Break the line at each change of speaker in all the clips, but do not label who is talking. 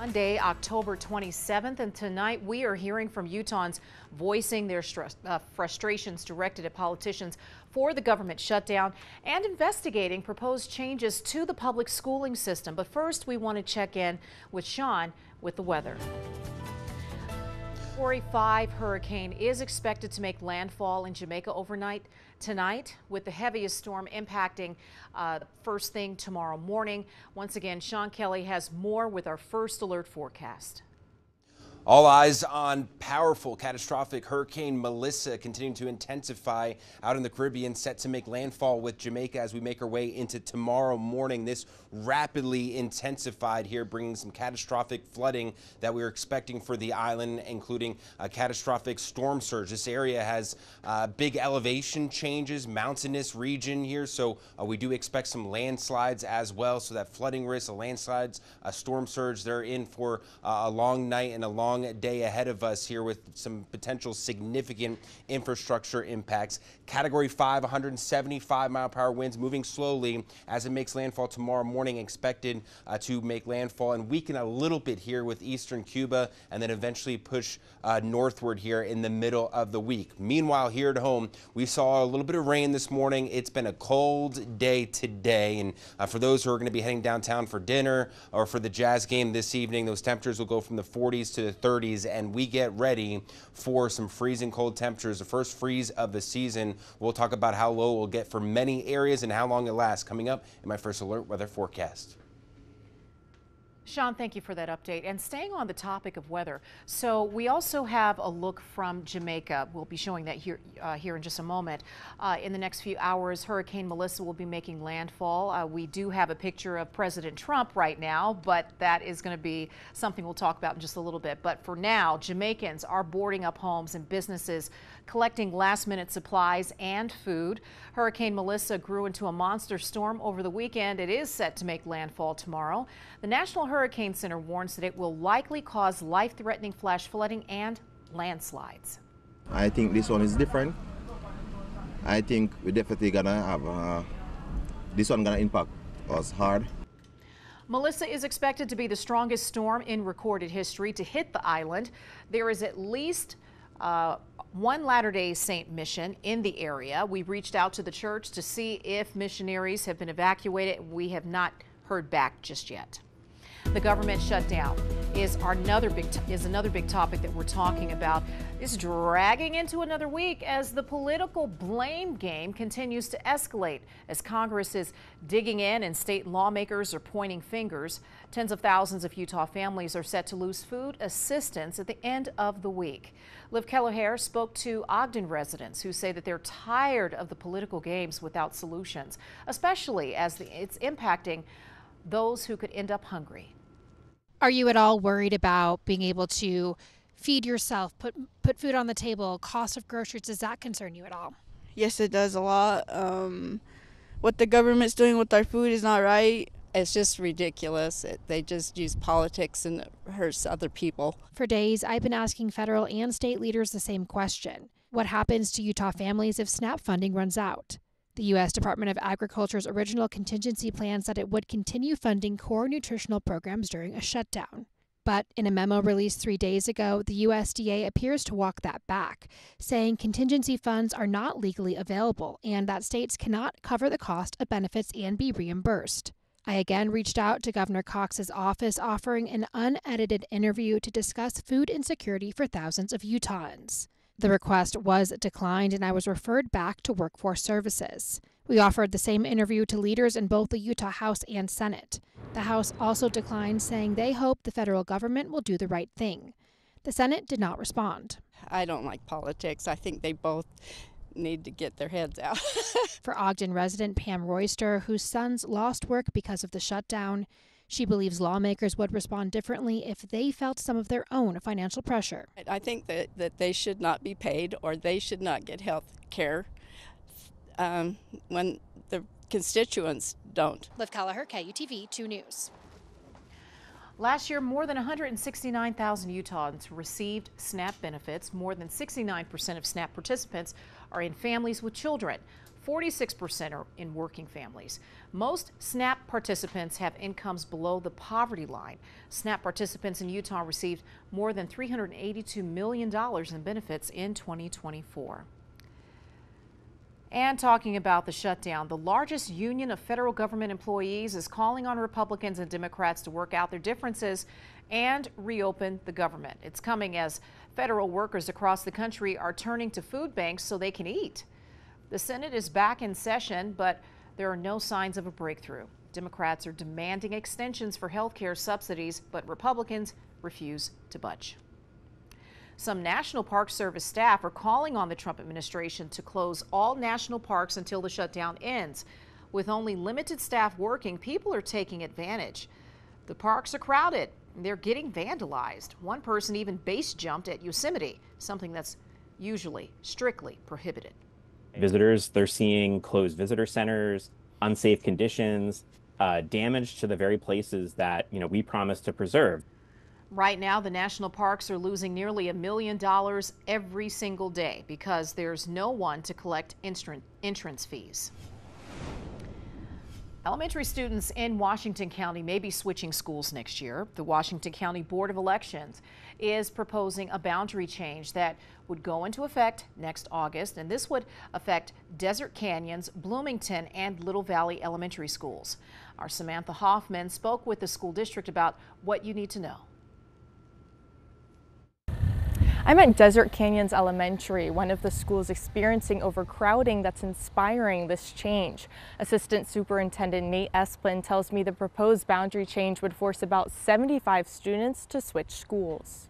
Monday, October 27th, and tonight we are hearing from Utahns voicing their frustrations directed at politicians for the government shutdown and investigating proposed changes to the public schooling system. But first, we want to check in with Sean with the weather. Category 5 hurricane is expected to make landfall in Jamaica overnight tonight, with the heaviest storm impacting first thing tomorrow morning. Once again, Sean Kelly has more with our first alert forecast.
All eyes on powerful, catastrophic Hurricane Melissa continuing to intensify out in the Caribbean, set to make landfall with Jamaica as we make our way into tomorrow morning. This rapidly intensified here, bringing some catastrophic flooding that we're expecting for the island, including a catastrophic storm surge. This area has big elevation changes, mountainous region here, so we do expect some landslides as well. So that flooding risk, landslides, a storm surge, they're in for a long night and a long day ahead of us here with some potential significant infrastructure impacts. Category 5, 175-mile-per-hour winds moving slowly as it makes landfall tomorrow morning, expected to make landfall and weaken a little bit here with eastern Cuba and then eventually push northward here in the middle of the week. Meanwhile, here at home, we saw a little bit of rain this morning. It's been a cold day today, and for those who are going to be heading downtown for dinner or for the Jazz game this evening, those temperatures will go from the 40s to the 30s, and we get ready for some freezing cold temperatures, the first freeze of the season. We'll talk about how low it will get for many areas and how long it lasts coming up in my first alert weather forecast.
Sean, thank you for that update. And staying on the topic of weather, so we also have a look from Jamaica. We'll be showing that here in just a moment. In the next few hours, Hurricane Melissa will be making landfall. We do have a picture of President Trump right now, but that is going to be something we'll talk about in just a little bit. But for now, Jamaicans are boarding up homes and businesses, collecting last-minute supplies and food. Hurricane Melissa grew into a monster storm over the weekend. It is set to make landfall tomorrow. The National Hurricane Center warns that it will likely cause life-threatening flash flooding and landslides.
I think this one is different. I think we're definitely gonna have this one gonna impact us hard.
Melissa is expected to be the strongest storm in recorded history to hit the island. There is at least one Latter-day Saint mission in the area. We reached out to the church to see if missionaries have been evacuated. We have not heard back just yet. The government shutdown is another big topic that we're talking about. It's dragging into another week as the political blame game continues to escalate, as Congress is digging in and state lawmakers are pointing fingers. Tens of thousands of Utah families are set to lose food assistance at the end of the week. Liv Kelleher spoke to Ogden residents who say that they're tired of the political games without solutions, especially as it's impacting those who could end up hungry.
Are you at all worried about being able to feed yourself, put food on the table, cost of groceries? Does that concern you at all?
Yes, it does a lot. What the government's doing with our food is not right.
It's just ridiculous. They just use politics and it hurts other people.
For days, I've been asking federal and state leaders the same question. What happens to Utah families if SNAP funding runs out? The U.S. Department of Agriculture's original contingency plan said it would continue funding core nutritional programs during a shutdown. But in a memo released 3 days ago, the USDA appears to walk that back, saying contingency funds are not legally available and that states cannot cover the cost of benefits and be reimbursed. I again reached out to Governor Cox's office, offering an unedited interview to discuss food insecurity for thousands of Utahns. The request was declined, and I was referred back to Workforce Services. We offered the same interview to leaders in both the Utah House and Senate. The House also declined, saying they hope the federal government will do the right thing. The Senate did not respond.
I don't like politics. I think they both need to get their heads out.
For Ogden resident Pam Royster, whose sons lost work because of the shutdown, she believes lawmakers would respond differently if they felt some of their own financial pressure.
I think that they should not be paid or they should not get health care when the constituents don't.
Liv Kelleher, KUTV 2 News.
Last year, more than 169,000 Utahns received SNAP benefits. More than 69% of SNAP participants are in families with children. 46% are in working families. Most SNAP participants have incomes below the poverty line. SNAP participants in Utah received more than $382 million in benefits in 2024. And talking about the shutdown, the largest union of federal government employees is calling on Republicans and Democrats to work out their differences and reopen the government. It's coming as federal workers across the country are turning to food banks so they can eat. The Senate is back in session, but there are no signs of a breakthrough. Democrats are demanding extensions for health care subsidies, but Republicans refuse to budge. Some National Park Service staff are calling on the Trump administration to close all national parks until the shutdown ends. With only limited staff working, people are taking advantage. The parks are crowded. They're getting vandalized. One person even base jumped at Yosemite, something that's usually strictly prohibited.
Visitors, they're seeing closed visitor centers, unsafe conditions, damage to the very places that, we promised to preserve.
Right now, the national parks are losing nearly $1 million every single day because there's no one to collect entrance fees. Elementary students in Washington County may be switching schools next year. The Washington County Board of Elections is proposing a boundary change that would go into effect next August, and this would affect Desert Canyon's, Bloomington, and Little Valley elementary schools. Our Samantha Hoffman spoke with the school district about what you need to know.
I'm at Desert Canyons Elementary, one of the schools experiencing overcrowding that's inspiring this change. Assistant Superintendent Nate Esplin tells me the proposed boundary change would force about 75 students to switch schools.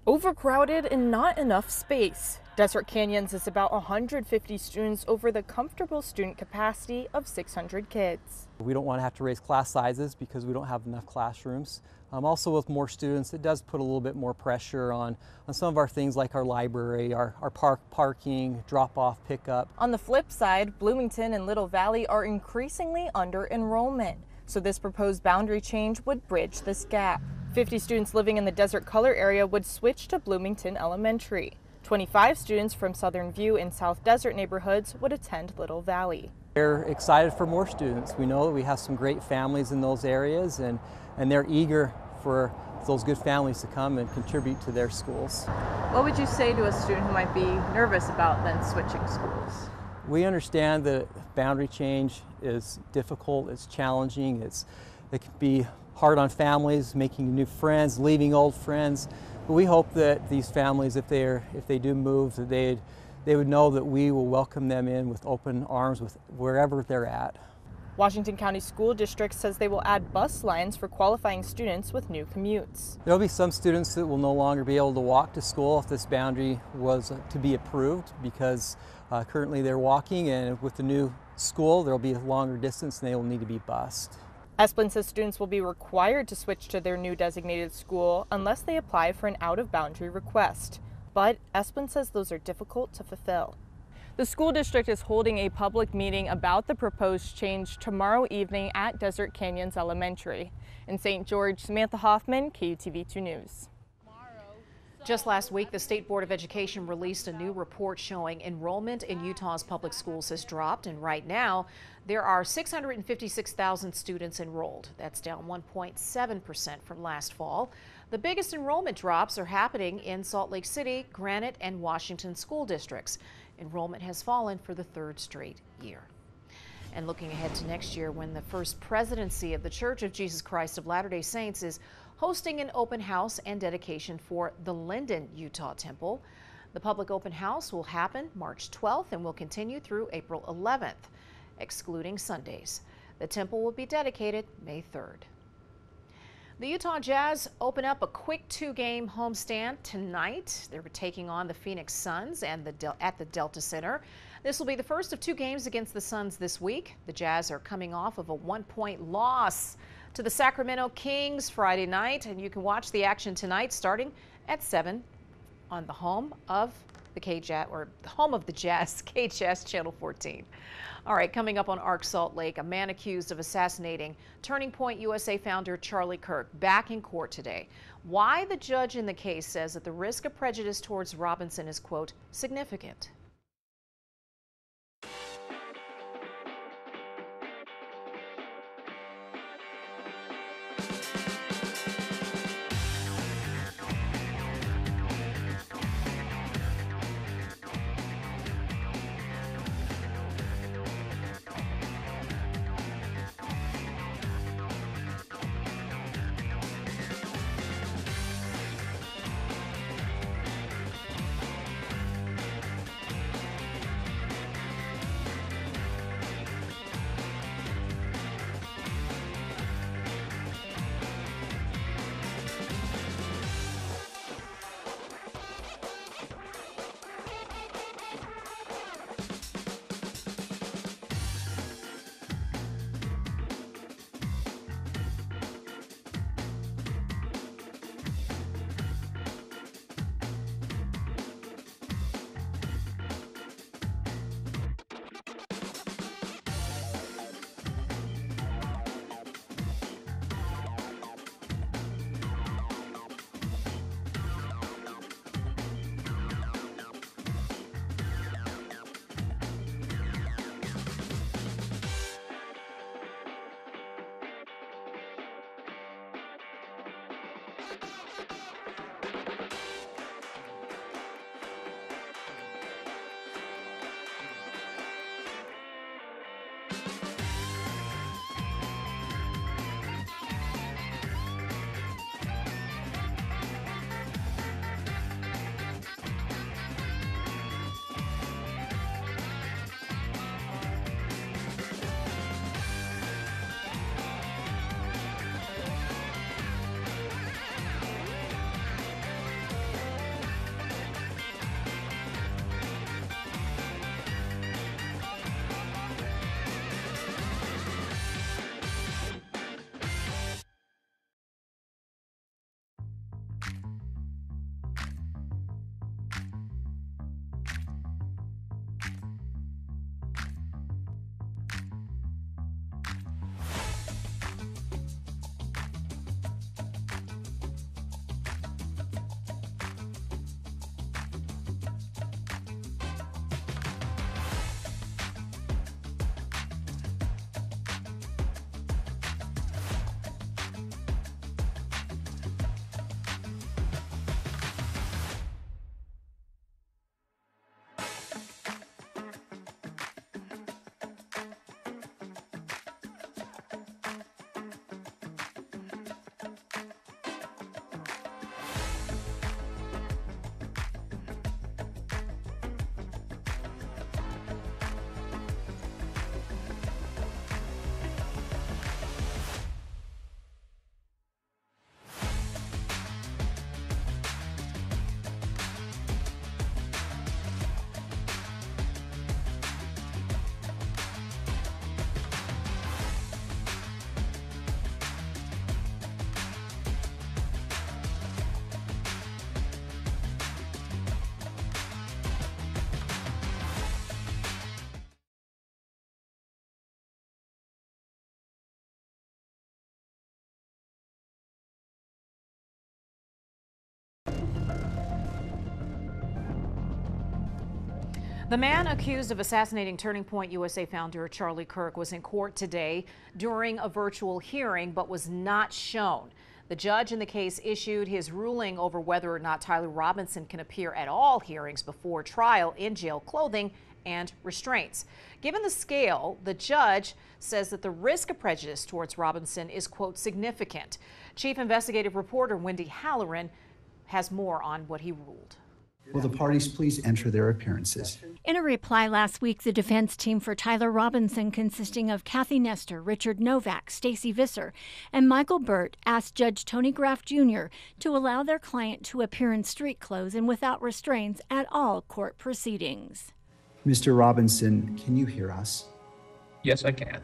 Overcrowded and not enough space. Desert Canyons is about 150 students over the comfortable student capacity of 600 kids.
We don't want to have to raise class sizes because we don't have enough classrooms. Also with more students, it does put a little bit more pressure on some of our things like our library, our parking, drop-off, pickup.
On the flip side, Bloomington and Little Valley are increasingly under enrollment, so this proposed boundary change would bridge this gap. 50 students living in the Desert Color area would switch to Bloomington Elementary. 25 students from Southern View and South Desert neighborhoods would attend Little Valley.
We're excited for more students. We know that we have some great families in those areas, and they're eager for those good families to come and contribute to their schools.
What would you say to a student who might be nervous about then switching schools?
We understand that boundary change is difficult, it's challenging, it can be hard on families, making new friends, leaving old friends. But we hope that these families, if they do move, that they would know that we will welcome them in with open arms with wherever they're at.
Washington County School District says they will add bus lines for qualifying students with new commutes.
There will be some students that will no longer be able to walk to school if this boundary was to be approved, because currently they're walking, and with the new school there will be a longer distance and they will need to be bused.
Esplin says students will be required to switch to their new designated school unless they apply for an out-of-boundary request. But Esplin says those are difficult to fulfill. The school district is holding a public meeting about the proposed change tomorrow evening at Desert Canyons Elementary. In St. George, Samantha Hoffman, KUTV 2 News.
Just last week, the State Board of Education released a new report showing enrollment in Utah's public schools has dropped, and right now there are 656,000 students enrolled. That's down 1.7% from last fall. The biggest enrollment drops are happening in Salt Lake City, Granite, and Washington school districts. Enrollment has fallen for the third straight year. And looking ahead to next year, when the First Presidency of the Church of Jesus Christ of Latter-day Saints is hosting an open house and dedication for the Linden, Utah Temple. The public open house will happen March 12th and will continue through April 11th, excluding Sundays. The temple will be dedicated May 3rd. The Utah Jazz open up a quick two-game homestand tonight. They're taking on the Phoenix Suns and at the Delta Center. This will be the first of two games against the Suns this week. The Jazz are coming off of a 1-point loss to the Sacramento Kings Friday night, and you can watch the action tonight starting at 7 on the home of the Jazz, KJazz Channel 14. All right, coming up on Arc Salt Lake, a man accused of assassinating Turning Point USA founder Charlie Kirk back in court today. Why the judge in the case says that the risk of prejudice towards Robinson is, quote, significant. The man accused of assassinating Turning Point USA founder Charlie Kirk was in court today during a virtual hearing, but was not shown. The judge in the case issued his ruling over whether or not Tyler Robinson can appear at all hearings before trial in jail clothing and restraints. Given the scale, the judge says that the risk of prejudice towards Robinson is, quote, significant. Chief investigative reporter Wendy Halloran has more on what he ruled.
Will the parties please enter their appearances?
In a reply last week, the defense team for Tyler Robinson, consisting of Kathy Nestor, Richard Novak, Stacey Visser, and Michael Burt, asked Judge Tony Graff Jr. to allow their client to appear in street clothes and without restraints at all court proceedings.
Mr. Robinson, can you hear us?
Yes, I can.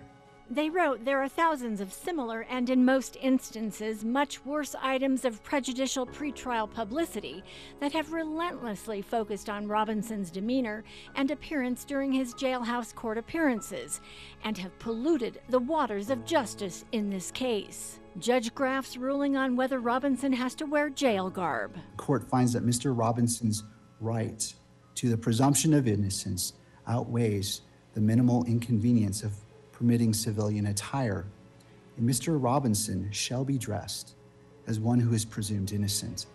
They wrote there are thousands of similar and, in most instances, much worse items of prejudicial pretrial publicity that have relentlessly focused on Robinson's demeanor and appearance during his jailhouse court appearances and have polluted the waters of justice in this case. Judge Graff's ruling on whether Robinson has to wear jail garb.
The court finds that Mr. Robinson's right to the presumption of innocence outweighs the minimal inconvenience of permitting civilian attire, and Mr. Robinson shall be dressed as one who is presumed innocent.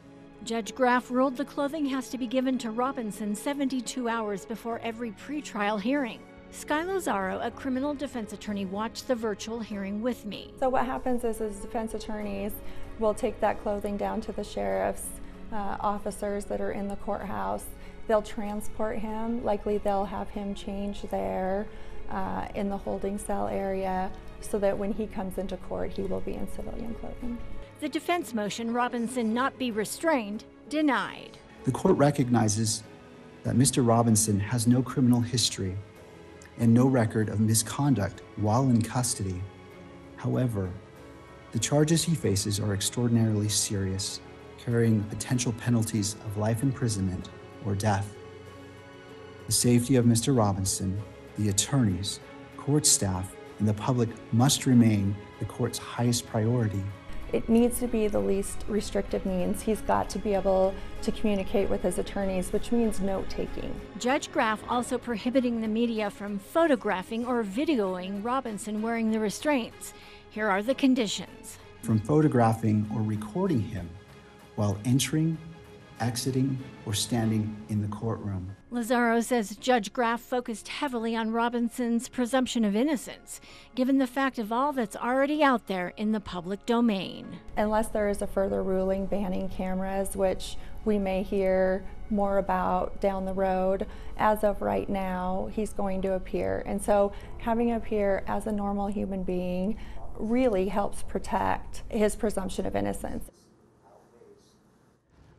Judge Graff ruled the clothing has to be given to Robinson 72 hours before every pretrial hearing. Sky Lozaro, a criminal defense attorney, watched the virtual hearing with me.
So what happens is defense attorneys will take that clothing down to the sheriff's officers that are in the courthouse. They'll transport him, likely they'll have him change there in the holding cell area so that when he comes into court, he will be in civilian clothing.
The defense motion, Robinson not be restrained, denied.
The court recognizes that Mr. Robinson has no criminal history and no record of misconduct while in custody. However, the charges he faces are extraordinarily serious, carrying potential penalties of life imprisonment or death. The safety of Mr. Robinson, the attorneys, court staff, and the public must remain the court's highest priority.
It needs to be the least restrictive means. He's got to be able to communicate with his attorneys, which means note-taking.
Judge Graff also prohibiting the media from photographing or videoing Robinson wearing the restraints. Here are the conditions.
From photographing or recording him while entering, exiting, or standing in the courtroom.
Lozaro says Judge Graff focused heavily on Robinson's presumption of innocence, given the fact of all that's already out there in the public domain.
Unless there is a further ruling banning cameras, which we may hear more about down the road, as of right now, he's going to appear. And so having him appear as a normal human being really helps protect his presumption of innocence.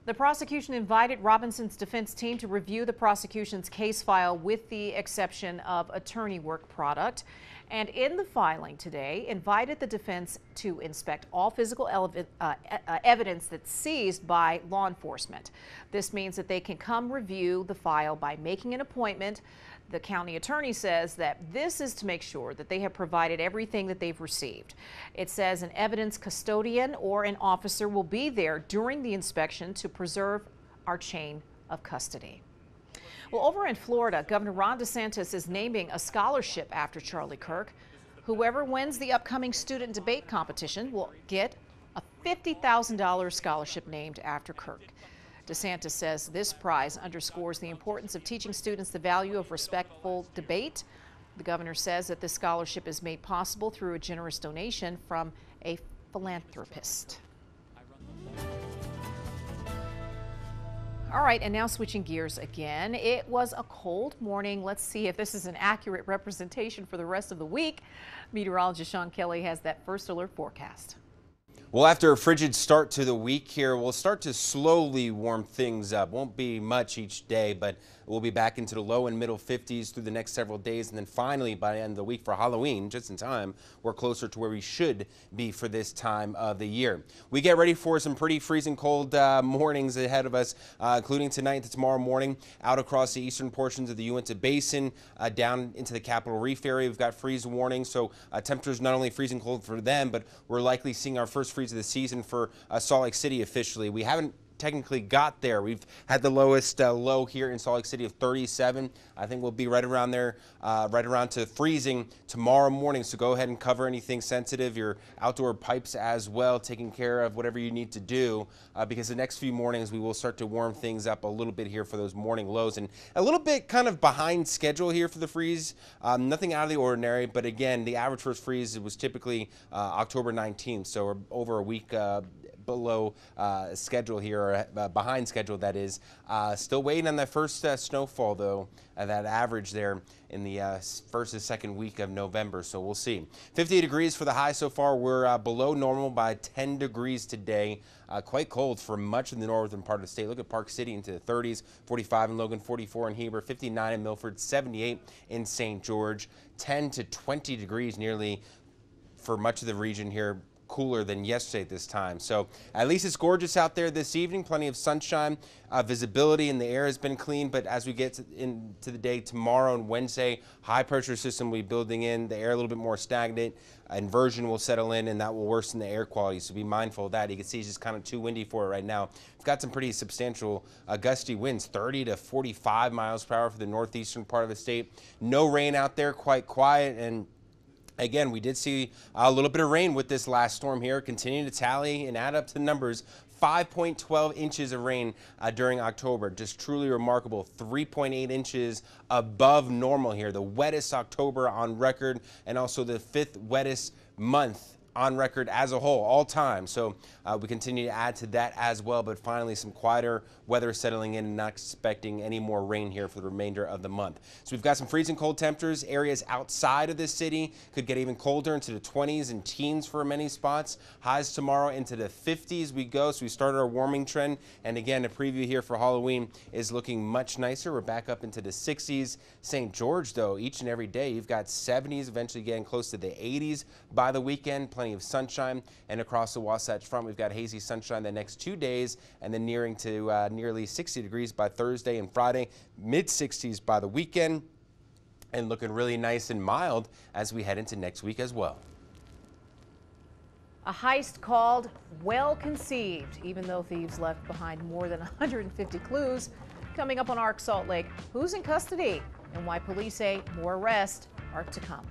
The prosecution invited Robinson's defense team to review the prosecution's case file with the exception of attorney work product. And in the filing today, invited the defense to inspect all physical evidence that's seized by law enforcement. This means that they can come review the file by making an appointment. The county attorney says that this is to make sure that they have provided everything that they've received. It says an evidence custodian or an officer will be there during the inspection to preserve our chain of custody. Well, over in Florida, Governor Ron DeSantis is naming a scholarship after Charlie Kirk. Whoever wins the upcoming student debate competition will get a $50,000 scholarship named after Kirk. DeSantis says this prize underscores the importance of teaching students the value of respectful debate. The governor says that this scholarship is made possible through a generous donation from a philanthropist. All right, and now switching gears again. It was a cold morning. Let's see if this is an accurate representation for the rest of the week. Meteorologist Sean Kelly has that first alert forecast.
Well, after a frigid start to the week here, we'll start to slowly warm things up. Won't be much each day, but we'll be back into the low and middle 50s through the next several days. And then finally, by the end of the week for Halloween, just in time, we're closer to where we should be for this time of the year. We get ready for some pretty freezing cold mornings ahead of us, including tonight to tomorrow morning. Out across the eastern portions of the Uinta Basin, down into the Capitol Reef area, we've got freeze warnings. So temperatures not only freezing cold for them, but we're likely seeing our first freeze of the season for Salt Lake City officially. We haven't technically got there. We've had the lowest low here in Salt Lake City of 37. I think we'll be right around there, right around to freezing tomorrow morning. So go ahead and cover anything sensitive, your outdoor pipes as well, taking care of whatever you need to do, because the next few mornings we will start to warm things up a little bit here for those morning lows, and a little bit kind of behind schedule here for the freeze. Nothing out of the ordinary, but again, the average first freeze was typically October 19th, so we're over a week below schedule here, or behind schedule, that is. Still waiting on that first snowfall, though, that average there in the first and second week of November, so we'll see. 50 degrees for the high so far. We're below normal by 10 degrees today. Quite cold for much of the northern part of the state. Look at Park City into the 30s, 45 in Logan, 44 in Heber, 59 in Milford, 78 in St. George, 10 to 20 degrees nearly for much of the region here. Cooler than yesterday at this time. So at least it's gorgeous out there this evening. Plenty of sunshine. Visibility in the air has been clean, but as we get into the day tomorrow and Wednesday, high pressure system will be building in, the air a little bit more stagnant. Inversion will settle in, and that will worsen the air quality, so be mindful of that. You can see it's just kind of too windy for it right now. We've got some pretty substantial gusty winds, 30 to 45 miles per hour for the northeastern part of the state. No rain out there, quite quiet, and again, we did see a little bit of rain with this last storm here, continuing to tally and add up to the numbers. 5.12 inches of rain during October. Just truly remarkable. 3.8 inches above normal here. The wettest October on record, and also the 5th wettest month on record as a whole, all time. So we continue to add to that as well, but finally some quieter weather settling in, and not expecting any more rain here for the remainder of the month. So we've got some freezing cold temperatures. Areas outside of this city could get even colder, into the 20s and teens for many spots. Highs tomorrow into the 50s we go. So we started our warming trend, and again, a preview here for Halloween is looking much nicer. We're back up into the 60s. St. George, though, each and every day you've got 70s, eventually getting close to the 80s by the weekend. Plenty of sunshine, and across the Wasatch Front we've got hazy sunshine the next 2 days, and then nearing to nearly 60 degrees by Thursday and Friday, mid 60s by the weekend, and looking really nice and mild as we head into next week as well.
A heist called well conceived, even though thieves left behind more than 150 clues. Coming up on ARC Salt Lake, who's in custody and why police say more arrests are to come.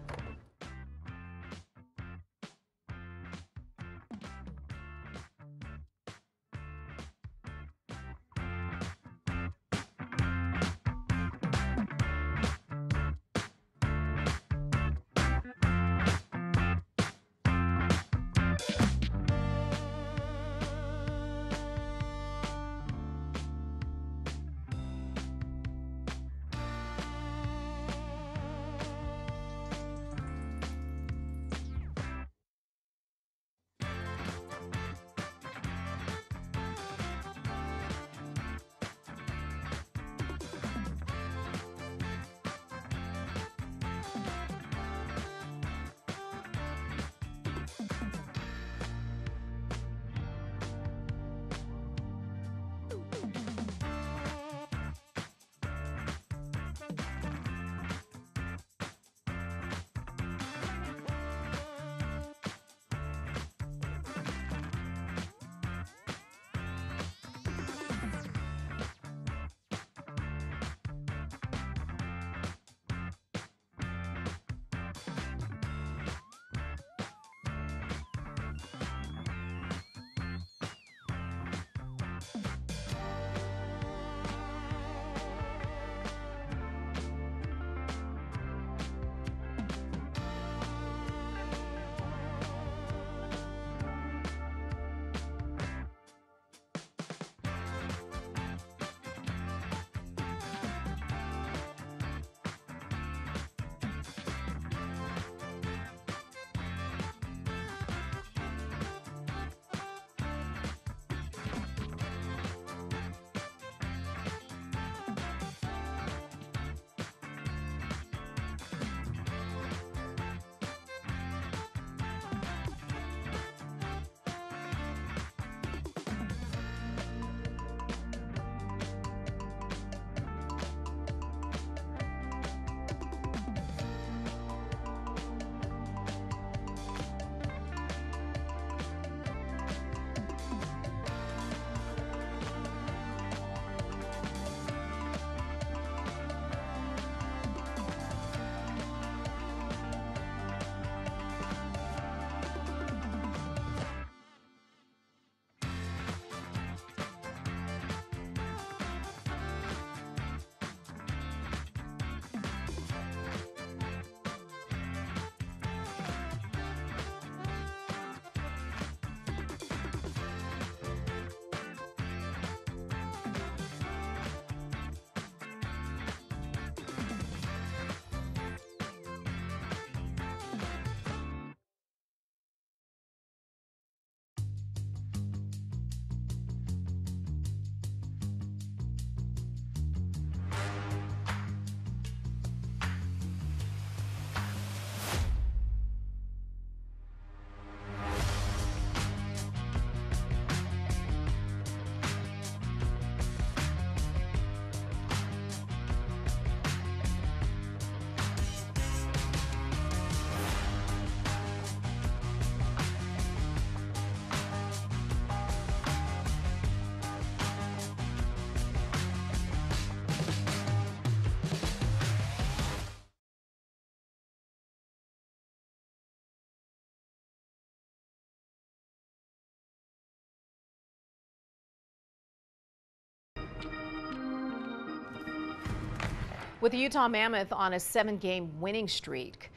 With the Utah Mammoth on a 7-game winning streak,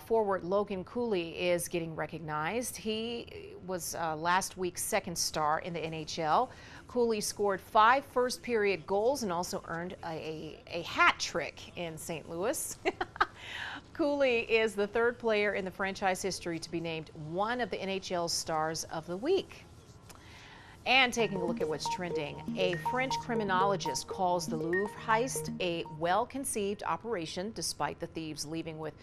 forward Logan Cooley is getting recognized. He was last week's second star in the NHL. Cooley scored 5 first-period goals and also earned a hat trick in St. Louis. Cooley is the 3rd player in the franchise history to be named one of the NHL's Stars of the Week. And taking a look at what's trending, a French criminologist calls the Louvre heist a well-conceived operation, despite the thieves leaving with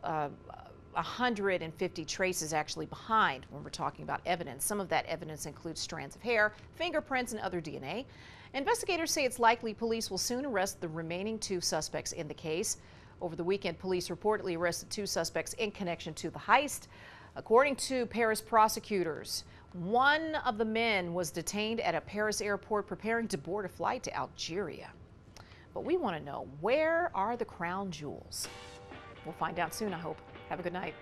150 traces actually behind when we're talking about evidence. Some of that evidence includes strands of hair, fingerprints, and other DNA. Investigators say it's likely police will soon arrest the remaining 2 suspects in the case. Over the weekend, police reportedly arrested 2 suspects in connection to the heist. According to Paris prosecutors, one of the men was detained at a Paris airport preparing to board a flight to Algeria. But we want to know, where are the crown jewels? We'll find out soon, I hope. Have a good night.